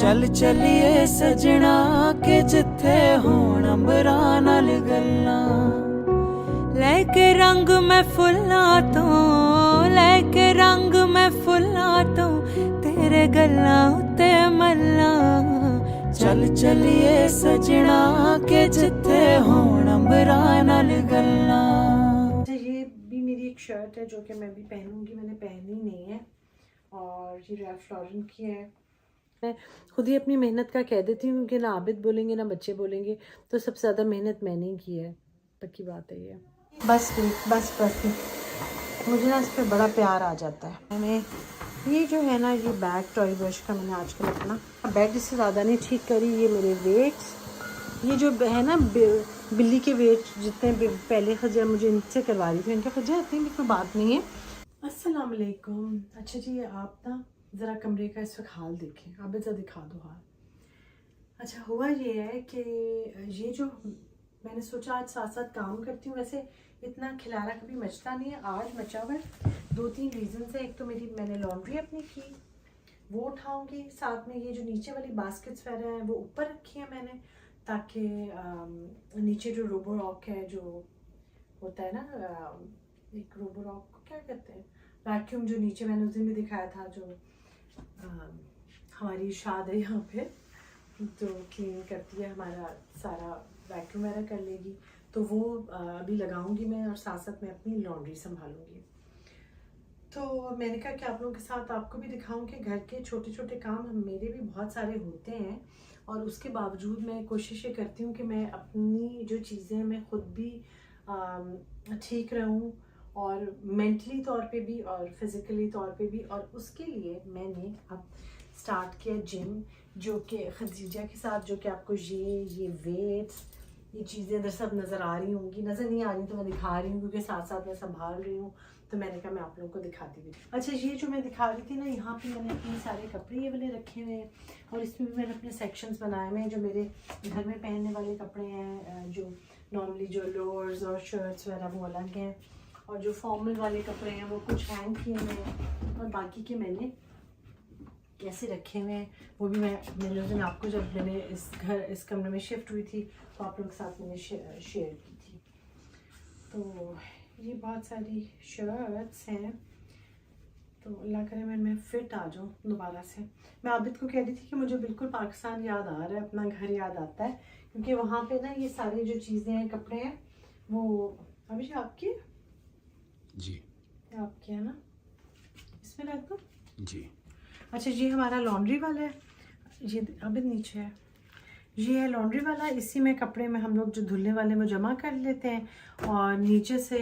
चल चलिए सजना के जिथे होण अंबरां नाल गल्लां लैके रंग मैं फुल्लां तो लैके रंग मैं फुल्लां तो तेरे गल्लां उत्ते मल्लां चल चलिए सजना के जिथे होण अंबरां नाल गल्लां। ये भी मेरी एक शर्ट है जो कि मैं भी पहनूंगी, मैंने पहनी नहीं है और ये रैल्फ लॉरेन की है। मैं खुद ही अपनी मेहनत का कह देती हूँ कि ना आबिद बोलेंगे ना बच्चे बोलेंगे, तो सबसे ज़्यादा मेहनत मैंने ही की है, पक्की बात है ये। बस मुझे ना इस पर बड़ा प्यार आ जाता है। मैंने ये जो है ना ये बैग टॉय ब्रश का मैंने आजकल अपना बैग इससे ज़्यादा नहीं ठीक करी। ये मेरे वेट्स, ये जो है ना बिल्ली के वेट जितने पहले खजा मुझे इनसे करवा रही थी, इनका खजा इतनी भी कोई बात नहीं है। अस्सलाम वालेकुम। अच्छा जी, आप ना ज़रा कमरे का इस वक्त हाल देखें, आप ज़रा दिखा दो हाल। अच्छा, हुआ ये है कि ये जो मैंने सोचा आज साथ साथ काम करती हूँ, वैसे इतना खिलारा कभी मचता नहीं है, आज मचा हुआ है। 2-3 रीज़न है। एक तो मैंने लॉन्ड्री अपनी की, वो उठाऊंगी, साथ में ये जो नीचे वाली बास्केट्स वगैरह हैं वो ऊपर रखी है मैंने, ताकि नीचे जो रोबोरॉक है जो होता है ना, एक रोबोरॉक को क्या कहते हैं, वैक्यूम, जो नीचे मैंने उस दिन भी दिखाया था, जो हमारी शाद है यहाँ पे जो क्लीन करती है, हमारा सारा वैक्यूम वगैरह कर लेगी, तो वो अभी लगाऊंगी मैं, और साथ साथ मैं अपनी लॉन्ड्री संभालूंगी। तो मैंने कहा कि आप लोगों के साथ आपको भी दिखाऊं कि घर के छोटे छोटे काम मेरे भी बहुत सारे होते हैं, और उसके बावजूद मैं कोशिश ये करती हूँ कि मैं अपनी जो चीज़ें मैं खुद भी ठीक रहूँ, और मेंटली तौर पे भी और फिज़िकली तौर पे भी। और उसके लिए मैंने अब स्टार्ट किया जिम, जो कि खदीजा के साथ, जो कि आपको ये वेट्स, ये चीज़ें अंदर सब नज़र आ रही होंगी, नज़र नहीं आ रही तो मैं दिखा रही हूँ क्योंकि साथ साथ मैं संभाल रही हूँ, तो मैंने कहा मैं आप लोगों को दिखाती भी। अच्छा, ये जो मैं दिखा रही थी ना, यहाँ पे मैंने अपने सारे कपड़े ये वाले रखे हुए हैं, और इसमें भी मैंने अपने सेक्शंस बनाए हुए हैं, जो मेरे घर में पहनने वाले कपड़े हैं, जो नॉर्मली जो लोअर्स और शर्ट्स वगैरह वो अलग हैं, और जो फॉर्मल वाले कपड़े हैं वो कुछ हैंग किए हुए हैं, और बाकी के मैंने कैसे रखे हुए हैं वो भी मैंने उस दिन आपको, जब मैंने इस कमरे में शिफ्ट हुई थी, तो आप लोग के साथ मैंने शेयर की थी। तो ये बहुत सारी शर्ट्स हैं, तो अल्लाह करे मैं फिट आ जाऊँ दोबारा से। मैं आबिद को कह रही थी कि मुझे बिल्कुल पाकिस्तान याद आ रहा है, अपना घर याद आता है, क्योंकि वहाँ पे ना ये सारी जो चीज़ें हैं, कपड़े हैं, वो अभी जो आपकी जी आपकी है ना, इसमें रख दो जी। अच्छा, ये हमारा लॉन्ड्री वाला है, ये अभी नीचे है, ये है लॉन्ड्री वाला। इसी में कपड़े में हम लोग जो धुलने वाले में जमा कर लेते हैं, और नीचे से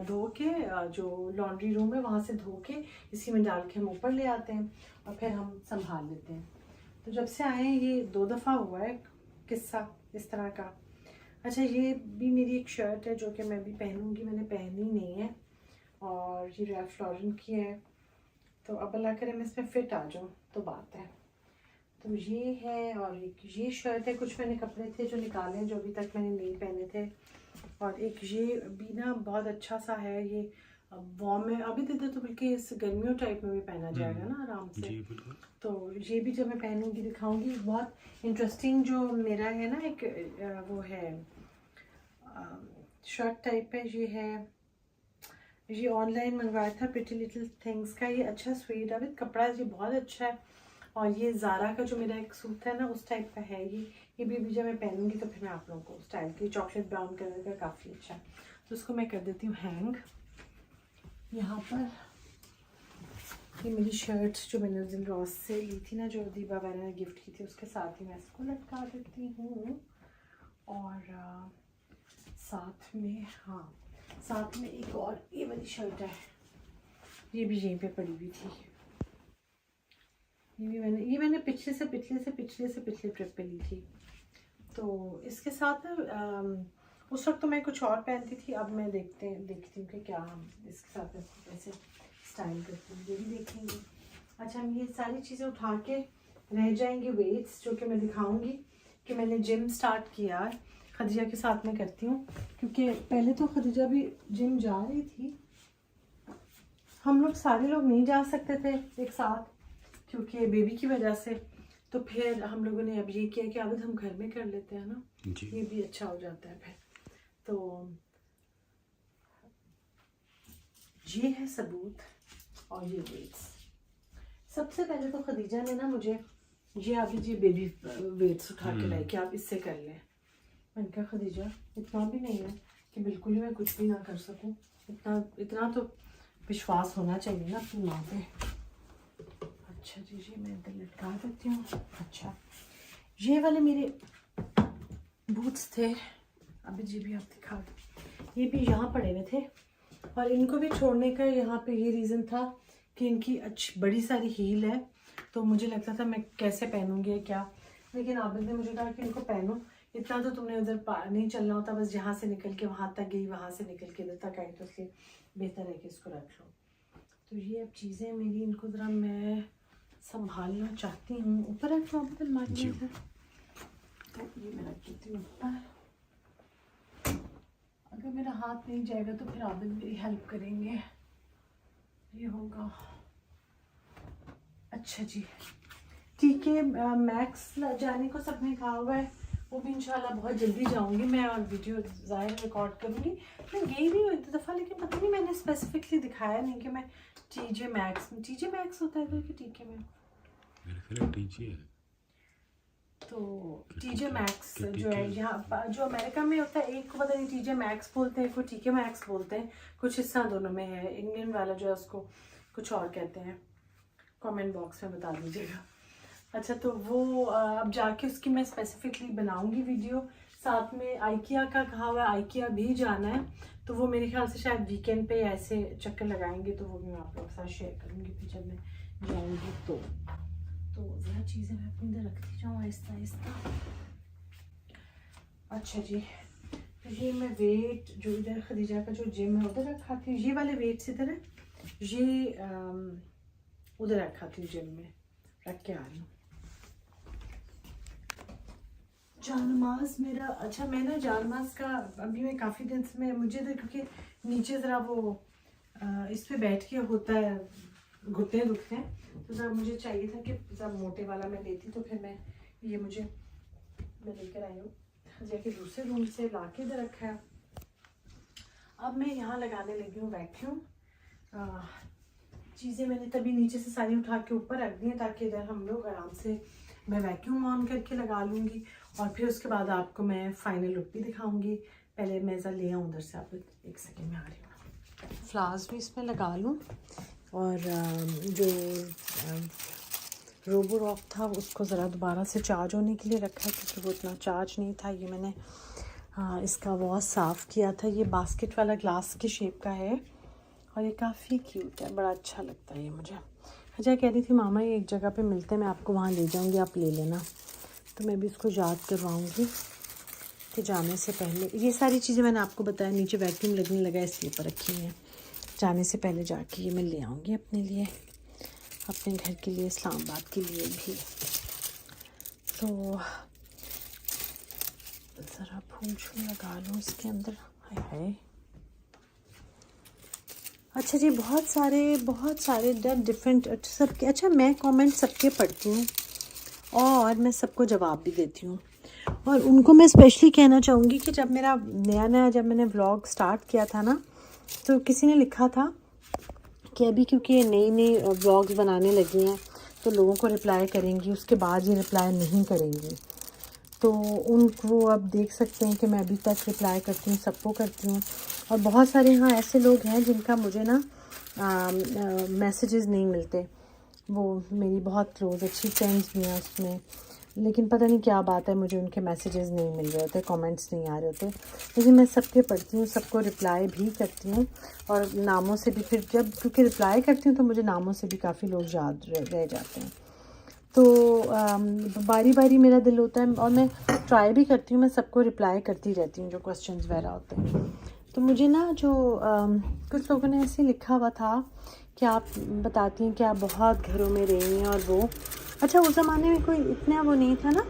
धो के जो लॉन्ड्री रूम है वहाँ से धो के इसी में डाल के हम ऊपर ले आते हैं, और फिर हम संभाल लेते हैं। तो जब से आए हैं ये 2 दफ़ा हुआ है किस्सा इस तरह का। अच्छा, ये भी मेरी एक शर्ट है जो कि मैं भी पहनूंगी, मैंने पहनी नहीं है, और ये रैल्फ लॉरेन की है, तो अब अल्लाह करे मैं इसमें फिट आ जाऊँ तो बात है। तो ये है, और एक ये शर्ट है, कुछ मैंने कपड़े थे जो निकाले हैं जो अभी तक मैंने नहीं पहने थे, और एक ये भी ना बहुत अच्छा सा है, ये वॉर्म है, अभी तो बल्कि इस गर्मियों टाइप में भी पहना जाएगा ना आराम से। जी बिल्कुल। तो ये भी जब मैं पहनूंगी दिखाऊंगी। बहुत इंटरेस्टिंग जो मेरा है ना एक वो है शर्ट टाइप है, ये ऑनलाइन मंगवाया था प्रिटी लिटिल थिंग्स का। ये अच्छा स्वीट है, कपड़ा ये बहुत अच्छा है, और ये ज़ारा का जो मेरा एक सूट है ना उस टाइप का है ये भी जब मैं पहनूंगी तो फिर मैं आप लोगों को स्टाइल की, चॉकलेट ब्राउन कलर का काफ़ी अच्छा है, तो उसको मैं कर देती हूँ हैंग यहाँ पर। ये मेरी शर्ट्स जो मैंने उस दिन रॉस से ली थी ना, जो दीबा वगैरह ने गिफ्ट की थी, उसके साथ ही मैं इसको लटका देती हूँ। और साथ में एक और ये वाली शर्ट है, ये भी यहीं पे पड़ी हुई थी, ये मैंने पिछले से पिछले ट्रिप पे ली थी। तो इसके साथ उस वक्त तो मैं कुछ और पहनती थी, अब मैं देखती हूँ कि क्या हम इसके साथ कैसे स्टाइल करती हूँ, ये भी देखेंगे। अच्छा, हम ये सारी चीज़ें उठा के रह जाएंगे वेट्स, जो कि मैं दिखाऊंगी कि मैंने जिम स्टार्ट किया खदीजा के साथ में करती हूँ, क्योंकि पहले तो खदीजा भी जिम जा रही थी, हम लोग सारे लोग नहीं जा सकते थे एक साथ क्योंकि बेबी की वजह से, तो फिर हम लोगों ने अब ये किया कि अब हम घर में कर लेते हैं ना, जी ये भी अच्छा हो जाता है फिर। तो ये है सबूत और ये वेट्स। सबसे पहले तो खदीजा ने ना मुझे ये आप जी बेबी वेट्स उठा के लाई कि आप इससे कर लें। मैंने कहा खदीजा इतना भी नहीं है कि बिल्कुल ही मैं कुछ भी ना कर सकूं, इतना तो विश्वास होना चाहिए ना अपनी माँ पे। अच्छा जी मैं इधर लटका देती हूँ। अच्छा ये वाले मेरे बूट्स थे, अभी जी भी आप दिखा दो, ये भी यहाँ पड़े हुए थे और इनको भी छोड़ने का यहाँ पे ये रीज़न था कि इनकी अच्छी बड़ी सारी हील है, तो मुझे लगता था मैं कैसे पहनूंगी क्या, लेकिन आबिद ने मुझे कहा कि इनको पहनो, इतना तो तुमने उधर नहीं चलना होता, बस जहाँ से निकल के वहाँ तक गई, वहाँ से निकल के इधर तक आई, तो इसलिए बेहतर है कि इसको रख लो। तो ये अब चीज़ें मेरी, इनको ज़रा मैं संभालना चाहती हूँ। ऊपर रख लो आबिद अलमारी में, तो ये मैं रख देती हूँ ऊपर। अगर मेरा हाथ नहीं जाएगा तो फिर आबिद मेरी हेल्प करेंगे, ये होगा। अच्छा जी ठीक है, मैक्स जाने को सबने कहा हुआ है, वो भी इंशाल्लाह बहुत जल्दी जाऊंगी मैं और वीडियो ज़ाहिर रिकॉर्ड करूंगी। मैं गई भी हूँ एक दफ़ा, लेकिन पता नहीं मैंने स्पेसिफिकली दिखाया नहीं कि मैं टीजे मैक्स होता है कि टीके में, मेरे ख्याल टीजे है। तो टीजे मैक्स जो है यहाँ जो अमेरिका में होता है, एक को पता नहीं टीजे मैक्स बोलते हैं, कोई टीके मैक्स बोलते हैं, कुछ हिस्सा दोनों में है। इंडियन वाला जो है उसको कुछ और कहते हैं, कमेंट बॉक्स में बता दीजिएगा। अच्छा तो वो अब जाके उसकी मैं स्पेसिफिकली बनाऊंगी वीडियो। साथ में आइकिया का कहा हुआ है, आइकिया भी जाना है, तो वो मेरे ख्याल से शायद वीकेंड पे ऐसे चक्कर लगाएंगे, तो वो भी मैं आप लोग के साथ शेयर करूँगी फिर जब मैं जाऊँगी। तो ज़रा चीज़ें मैं अपनी इधर रखती जाऊँ आहिस्ता आहिस्ता। अच्छा जी तो ये मैं वेट जो इधर खदीजा का जो जिम है उधर रखा थी, ये वाले वेट्स इधर है, ये उधर रखा थी जिम में, रख के आ रही हूँ। जानमाज मेरा, अच्छा मैं ना जानमाज का अभी मैं काफ़ी दिन से मुझे तो क्योंकि नीचे ज़रा वो इस पे बैठ के होता है, घुटने दुखते हैं, तो ज़रा मुझे चाहिए था कि ज़रा मोटे वाला मैं लेती, तो फिर मैं लेकर आई हूँ। जाके दूसरे रूम से ला के इधर रखा है। अब मैं यहाँ लगाने लगी हूँ वैक्यूम। चीज़ें मैंने तभी नीचे से सारी उठा के ऊपर रख दी हैं ताकि इधर हम लोग आराम से मैं वैक्यूम ऑन करके लगा लूँगी, और फिर उसके बाद आपको मैं फाइनल लुक भी दिखाऊँगी। पहले मैं ज़रा ले आऊँ उधर से, आप एक सेकेंड में आ रही हूँ। फ्लावर्स भी इसमें लगा लूँ, और जो रोबो रॉक था उसको ज़रा दोबारा से चार्ज होने के लिए रखा है क्योंकि वो इतना चार्ज नहीं था। ये मैंने इसका वॉश साफ़ किया था, ये बास्केट वाला ग्लास की शेप का है और ये काफ़ी क्यूट है, बड़ा अच्छा लगता है ये मुझे। अच्छा कह रही थी मामा ये एक जगह पे मिलते हैं, मैं आपको वहाँ ले जाऊँगी, आप ले लेना, तो मैं भी इसको याद करवाऊँगी कि जाने से पहले। ये सारी चीज़ें मैंने आपको बताया, नीचे वैक्यूम लगने लगा इसलिए पर रखी हुई हैं, जाने से पहले जाके ये मैं ले आऊँगी अपने लिए, अपने घर के लिए, इस्लामाबाद के लिए भी। तो ज़रा फूल छूल लगा लूँ इसके अंदर। हाय हाय अच्छा जी बहुत सारे डिफरेंट सबके, अच्छा मैं कमेंट सबके पढ़ती हूँ और मैं सबको जवाब भी देती हूँ, और उनको मैं स्पेशली कहना चाहूँगी कि जब मेरा नया जब मैंने व्लॉग स्टार्ट किया था ना, तो किसी ने लिखा था कि अभी क्योंकि ये नई व्लॉग्स बनाने लगी हैं तो लोगों को रिप्लाई करेंगी, उसके बाद ये रिप्लाई नहीं करेंगी। तो वो अब देख सकते हैं कि मैं अभी तक रिप्लाई करती हूँ, सबको करती हूँ, और बहुत सारे यहाँ ऐसे लोग हैं जिनका मुझे ना मैसेजेस नहीं मिलते। वो मेरी बहुत क्लोज अच्छी फ्रेंड्स भी हैं उसमें, लेकिन पता नहीं क्या बात है, मुझे उनके मैसेजेस नहीं मिल रहे होते, कमेंट्स नहीं आ रहे होते, लेकिन मैं सबके पढ़ती हूँ, सबको रिप्लाई भी करती हूँ, और नामों से भी फिर जब क्योंकि रिप्लाई करती हूँ तो मुझे नामों से भी काफ़ी लोग याद रह जाते हैं। तो बारी बारी मेरा दिल होता है और मैं ट्राई भी करती हूँ, मैं सबको रिप्लाई करती रहती हूँ जो क्वेश्चंस वगैरह होते हैं। तो मुझे ना जो कुछ लोगों ने ऐसे लिखा हुआ था कि आप बताती हैं कि आप बहुत घरों में रही हैं, और वो अच्छा उस ज़माने में कोई इतना वो नहीं था ना,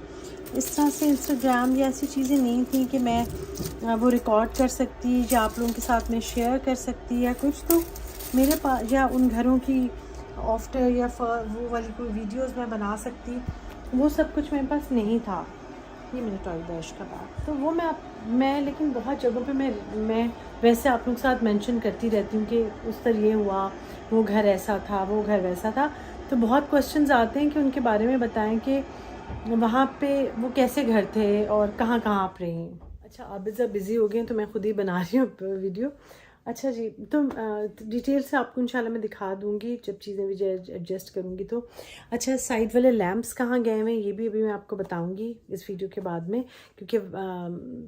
इस तरह से इंस्टाग्राम या ऐसी चीज़ें नहीं थी कि मैं वो रिकॉर्ड कर सकती या आप लोगों के साथ में शेयर कर सकती या कुछ। तो मेरे पास या उन घरों की आफ्टर या वो वाली कोई वीडियोस मैं बना सकती, वो सब कुछ मेरे पास नहीं था। ये मेरा टॉय ब्रश का बैग, तो वो मैं लेकिन बहुत जगहों पे मैं वैसे आप लोगों के साथ मेंशन करती रहती हूँ कि उस तरह ये हुआ, वो घर ऐसा था, वो घर वैसा था। तो बहुत क्वेश्चंस आते हैं कि उनके बारे में बताएं कि वहाँ पे वो कैसे घर थे और कहाँ कहाँ आप रही। अच्छा, आप ज़रा बिज़ी हो गए हैं तो मैं खुद ही बना रही हूँ वीडियो। अच्छा जी, तो डिटेल से आपको इंशाल्लाह मैं दिखा दूँगी जब चीज़ें भी एडजस्ट करूँगी तो। अच्छा, साइड वाले लैंप्स कहाँ गए हैं ये भी अभी मैं आपको बताऊँगी इस वीडियो के बाद में, क्योंकि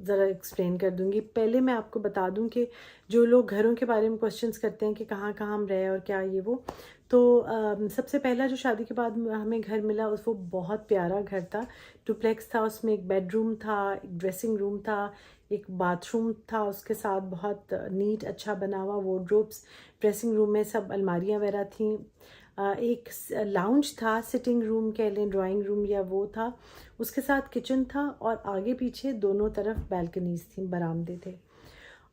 ज़रा एक्सप्लेन कर दूँगी। पहले मैं आपको बता दूँ कि जो लोग घरों के बारे में क्वेश्चंस करते हैं कि कहाँ कहाँ हम रहे और क्या ये वो, तो सबसे पहला जो शादी के बाद हमें घर मिला वो बहुत प्यारा घर था। डुप्लेक्स था, उसमें एक बेडरूम था, एक ड्रेसिंग रूम था, एक बाथरूम था, उसके साथ बहुत नीट अच्छा बना हुआ वार्डरोब्स, ड्रेसिंग रूम में सब अलमारियाँ वगैरह थी, एक लाउंज था, सिटिंग रूम कह लें, ड्राइंग रूम या वो था, उसके साथ किचन था और आगे पीछे दोनों तरफ बैल्कनीज थी, बरामदे थे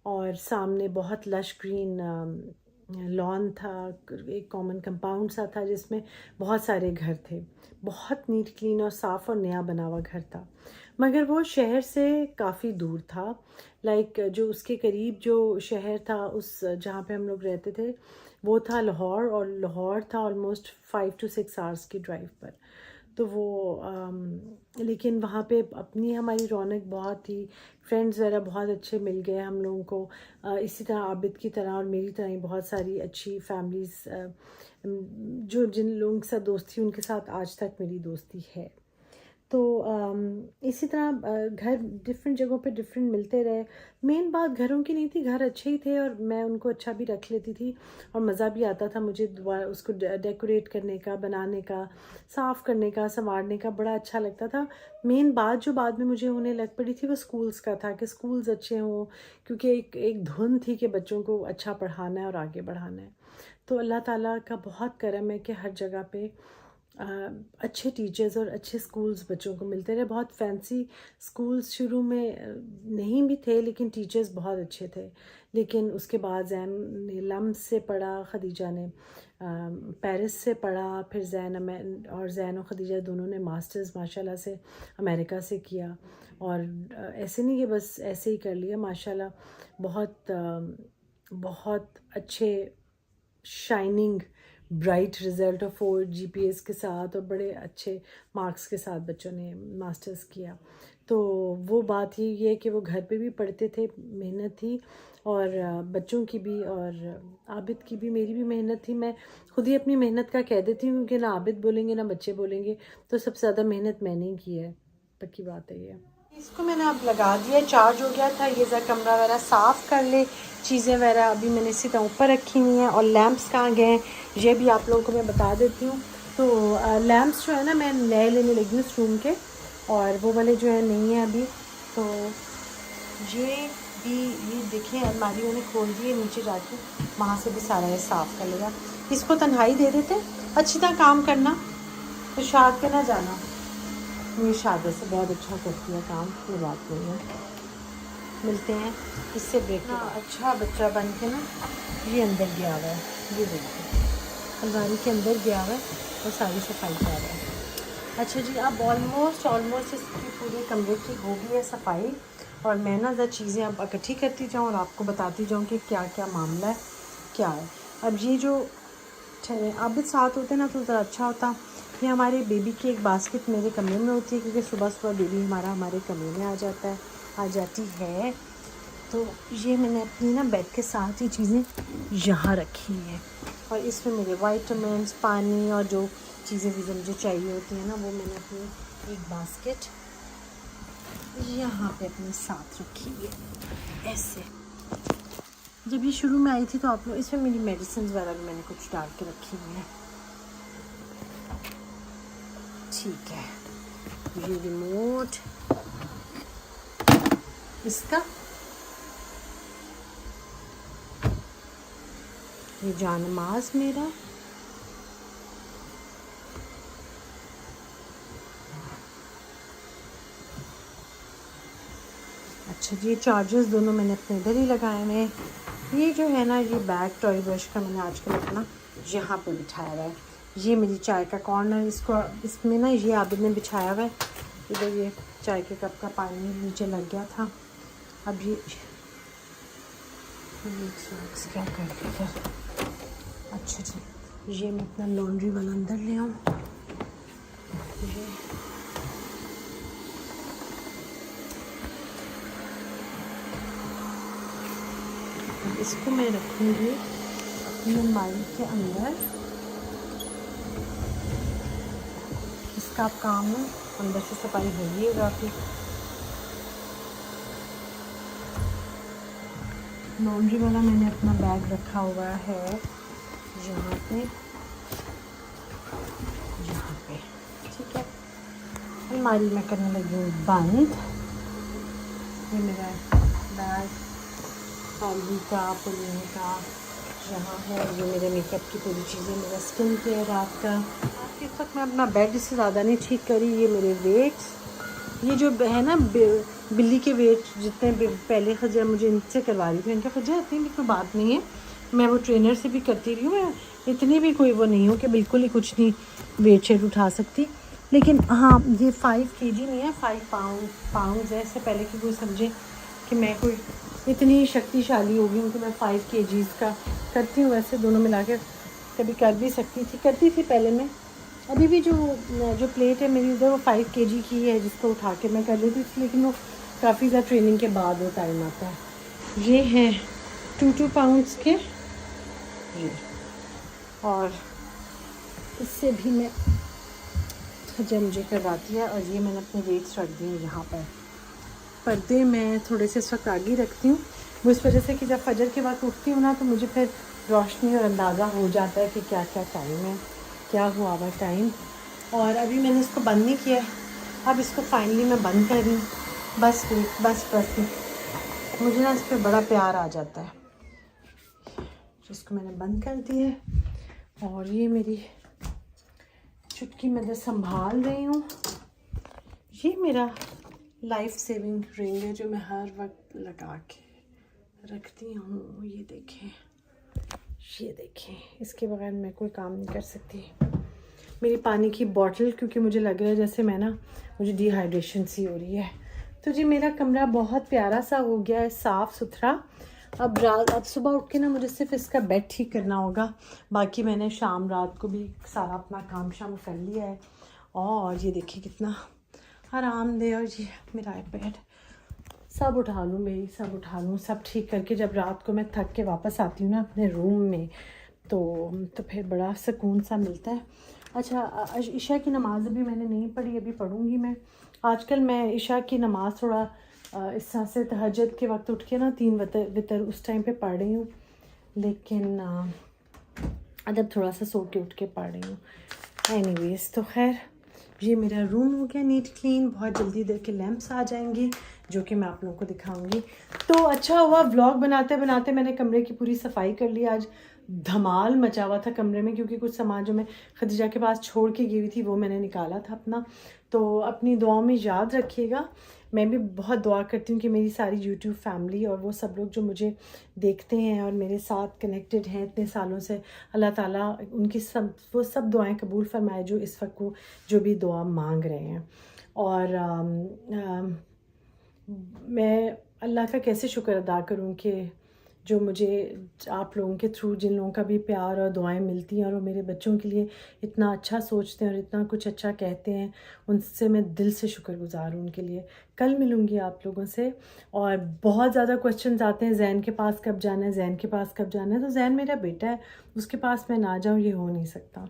और सामने बहुत लश ग्रीन लॉन था। एक कॉमन कंपाउंड सा था जिसमें बहुत सारे घर थे। बहुत नीट क्लीन और साफ़ और नया बना हुआ घर था, मगर वो शहर से काफ़ी दूर था। लाइक जो उसके करीब जो शहर था उस जहाँ पे हम लोग रहते थे वो था लाहौर, और लाहौर था ऑलमोस्ट 5 to 6 आवर्स की ड्राइव पर। तो वो लेकिन वहाँ पे अपनी हमारी रौनक बहुत थी, फ्रेंड्स वगैरह बहुत अच्छे मिल गए हम लोगों को। इसी तरह आबिद की तरह और मेरी तरह ही बहुत सारी अच्छी फैमिलीज़ जो जिन लोगों के साथ दोस्ती उनके साथ आज तक मेरी दोस्ती है। तो इसी तरह घर डिफरेंट जगहों पे डिफरेंट मिलते रहे। मेन बात घरों की नहीं थी, घर अच्छे ही थे और मैं उनको अच्छा भी रख लेती थी और मज़ा भी आता था मुझे उसको डेकोरेट करने का, बनाने का, साफ़ करने का, संवारने का बड़ा अच्छा लगता था। मेन बात जो बाद में मुझे होने लग पड़ी थी वो स्कूल्स का था कि स्कूल्स अच्छे हों, क्योंकि एक धुन थी कि बच्चों को अच्छा पढ़ाना है और आगे बढ़ाना है। तो अल्लाह ताला का बहुत करम है कि हर जगह पे अच्छे टीचर्स और अच्छे स्कूल्स बच्चों को मिलते रहे। बहुत फैंसी स्कूल्स शुरू में नहीं भी थे लेकिन टीचर्स बहुत अच्छे थे। लेकिन उसके बाद जैन ने लम्स से पढ़ा, ख़दीजा ने पेरिस से पढ़ा, फिर जैन और ख़दीजा दोनों ने मास्टर्स माशाल्लाह से अमेरिका से किया। और ऐसे नहीं कि बस ऐसे ही कर लिया, माशाल्लाह बहुत अच्छे शाइनिंग ब्राइट रिज़ल्ट और 4 GPAs के साथ और बड़े अच्छे मार्क्स के साथ बच्चों ने मास्टर्स किया। तो वो बात ही ये है कि वो घर पे भी पढ़ते थे, मेहनत थी, और बच्चों की भी और आबिद की भी, मेरी भी मेहनत थी। मैं खुद ही अपनी मेहनत का कह देती हूँ क्योंकि ना आबिद बोलेंगे ना बच्चे बोलेंगे, तो सबसे ज़्यादा मेहनत मैंने ही की है, पक्की बात है ये। इसको मैंने अब लगा दिया, चार्ज हो गया था। ये ज़रा कमरा वगैरह साफ़ कर ले, चीज़ें वगैरह अभी मैंने इसी तरह ऊपर रखी हुई हैं। और लैंप्स कहाँ गए हैं ये भी आप लोगों को मैं बता देती हूँ। तो लैंप्स जो है ना मैं नए लेने लगी हूँ इस रूम के, और वो वाले जो है नहीं है अभी। तो ये देखें अलमारी मैंने खोल दी है, नीचे जाके वहाँ से भी सारा ये साफ़ कर लेगा। इसको तन्हाई दे देते, अच्छी तरह काम करना, तो शाद पे ना जाना। ये शादी से बहुत अच्छा करती है काम, ये बात नहीं है। मिलते हैं इससे ब्रेक के बाद। अच्छा बच्चा बन के ना ये अंदर गया हुआ है, ये देखिए अलमारी के अंदर गया हुआ है और सारी सफाई कर रहा है। अच्छा जी, अब ऑलमोस्ट इसकी पूरे कमरे की हो गई है सफाई, और मैं ना ज़रा चीज़ें अब इकट्ठी करती जाऊँ और आपको बताती जाऊँ कि क्या क्या मामला है, क्या है। अब ये जो अब साथ होते ना तो ज़रा अच्छा होता। ये हमारे बेबी की एक बास्केट मेरे कमरे में होती है, क्योंकि सुबह सुबह बेबी हमारे कमरे में आ जाती है। तो ये मैंने अपनी ना बेड के साथ ही चीज़ें यहाँ रखी हैं, और इसमें मेरे वाइटामिन्स, पानी और जो चीज़ें मुझे चाहिए होती हैं ना, वो मैंने अपनी एक बास्केट यहाँ पे अपने साथ रखी हुई है ऐसे। जब ये शुरू में आई थी तो आप लोग, इसमें मेरी मेडिसिन वगैरह भी मैंने कुछ डाल के रखी हुई है। ठीक है, ये रिमोट इसका, ये जानमाज मेरा, अच्छा जी, चार्जर्स दोनों मैंने अपने इधर ही लगाए हुए हैं। ये जो है ना, ये बैग टॉय ब्रश का मैंने आजकल अपना यहाँ पे बिठाया हुआ है। ये मेरी चाय का कॉर्नर, इसको इसमें ना ये आबिद ने बिछाया हुआ है। इधर ये चाय के कप का पानी नीचे लग गया था। अब ये क्या कर दिया। अच्छा जी, ये मैं अपना लॉन्ड्री वाला अंदर ले आऊँ। ये इसको मैं रखूँगी अपनी अलमारी के अंदर। इसका काम है, अंदर से सफाई होगी काफ़ी। लॉन्ड्री वाला मैंने अपना बैग रखा हुआ है यहाँ पे, ठीक है। अलमारी में करने लगी हूँ बंद। ये मेरा बैग हल्दी का, पुदीने का यहाँ है। ये मेरे मेकअप की पूरी चीज़ें, मेरा स्किन केयर रात का। इस वक्त मैं अपना बेड इससे ज़्यादा नहीं ठीक करी। ये मेरे वेट्स, ये जो है ना बिल्ली के वेट जितने पहले खजा मुझे इनसे करवा रही थी, इनका खजा इतनी भी कोई बात नहीं है, मैं वो ट्रेनर से भी करती रही हूँ। मैं इतनी भी कोई वो नहीं हूँ कि बिल्कुल ही कुछ नहीं वेट शेट उठा सकती। लेकिन हाँ, ये 5 kg नहीं है, 5 पाउंड है। इससे पहले कि कोई समझे कि मैं कोई इतनी शक्तिशाली हो गई हूँ कि मैं 5 kg का करती हूँ। वैसे दोनों मिला के कभी कर भी करती थी पहले मैं। अभी भी जो प्लेट है मेरी उधर, वो 5 kg की है, जिसको उठा के मैं कर लेती थी। लेकिन वो काफ़ी ज़्यादा ट्रेनिंग के बाद वो टाइम आता है। ये है 2 पाउंड्स के ये, और इससे भी मैं जब मुझे करवाती है। और ये मैंने अपने वेट्स रख दिए यहाँ पर। पर्दे मैं थोड़े से इस वक्त आगे रखती हूँ, वो इस वजह से कि जब फजर के वक्त उठती हूँ ना, तो मुझे फिर रोशनी और अंदाज़ा हो जाता है कि क्या क्या टाइम है, क्या हुआ हुआ टाइम। और अभी मैंने इसको बंद नहीं किया है, अब इसको फाइनली मैं बंद कर रही हूँ। बस मुझे ना इस पर बड़ा प्यार आ जाता है। इसको मैंने बंद कर दिया है। और ये मेरी चुटकी मैं इधर संभाल रही हूँ। ये मेरा लाइफ सेविंग रिंग है जो मैं हर वक्त लगा के रखती हूँ। ये देखें, इसके बगैर मैं कोई काम नहीं कर सकती। मेरी पानी की बॉटल, क्योंकि मुझे लग रहा है जैसे मुझे डिहाइड्रेशन सी हो रही है। तो जी मेरा कमरा बहुत प्यारा सा हो गया है, साफ़ सुथरा। अब सुबह उठ के ना मुझे सिर्फ इसका बेड ठीक करना होगा। बाकी मैंने रात को भी सारा अपना काम शाम कर लिया है। और ये देखिए कितना आरामदेह। और ये मेरा आईपैड सब उठा लूँ, सब ठीक करके जब रात को मैं थक के वापस आती हूँ ना अपने रूम में, तो फिर बड़ा सुकून सा मिलता है। अच्छा, ईशा की नमाज़ अभी मैंने नहीं पढ़ी, अभी पढ़ूँगी मैं। आजकल मैं ईशा की नमाज़ थोड़ा इस तरह से तहज्जुद के वक्त उठ के ना 3 वितर उस टाइम पे पढ़ रही हूँ। लेकिन अदब थोड़ा सा सो के उठ के पढ़ रही हूँ। एनीवेज, तो खैर ये मेरा रूम हो गया नीट क्लीन। बहुत जल्दी इधर के लैंप्स आ जाएंगे जो कि मैं आप लोगों को दिखाऊंगी। तो अच्छा हुआ व्लॉग बनाते बनाते मैंने कमरे की पूरी सफाई कर ली। आज धमाल मचा हुआ था कमरे में, क्योंकि कुछ सामान जो मैं खदीजा के पास छोड़ के गई हुई थी वो मैंने निकाला था अपना। तो अपनी दुआओं में याद रखिएगा। मैं भी बहुत दुआ करती हूँ कि मेरी सारी यूट्यूब फैमिली और वो सब लोग जो मुझे देखते हैं और मेरे साथ कनेक्टेड हैं इतने सालों से, अल्लाह ताला उनकी वो सब दुआएं कबूल फरमाए जो इस वक्त को जो भी दुआ मांग रहे हैं। और मैं अल्लाह का कैसे शुक्र अदा करूँ कि जो मुझे आप लोगों के थ्रू जिन लोगों का भी प्यार और दुआएं मिलती हैं और वो मेरे बच्चों के लिए इतना अच्छा सोचते हैं और इतना कुछ अच्छा कहते हैं, उनसे मैं दिल से शुक्रगुजार हूँ उनके लिए। कल मिलूँगी आप लोगों से। और बहुत ज़्यादा क्वेश्चंस आते हैं, जैन के पास कब जाना है, जैन के पास कब जाना है। तो जैन मेरा बेटा है, उसके पास मैं ना जाऊँ ये हो नहीं सकता।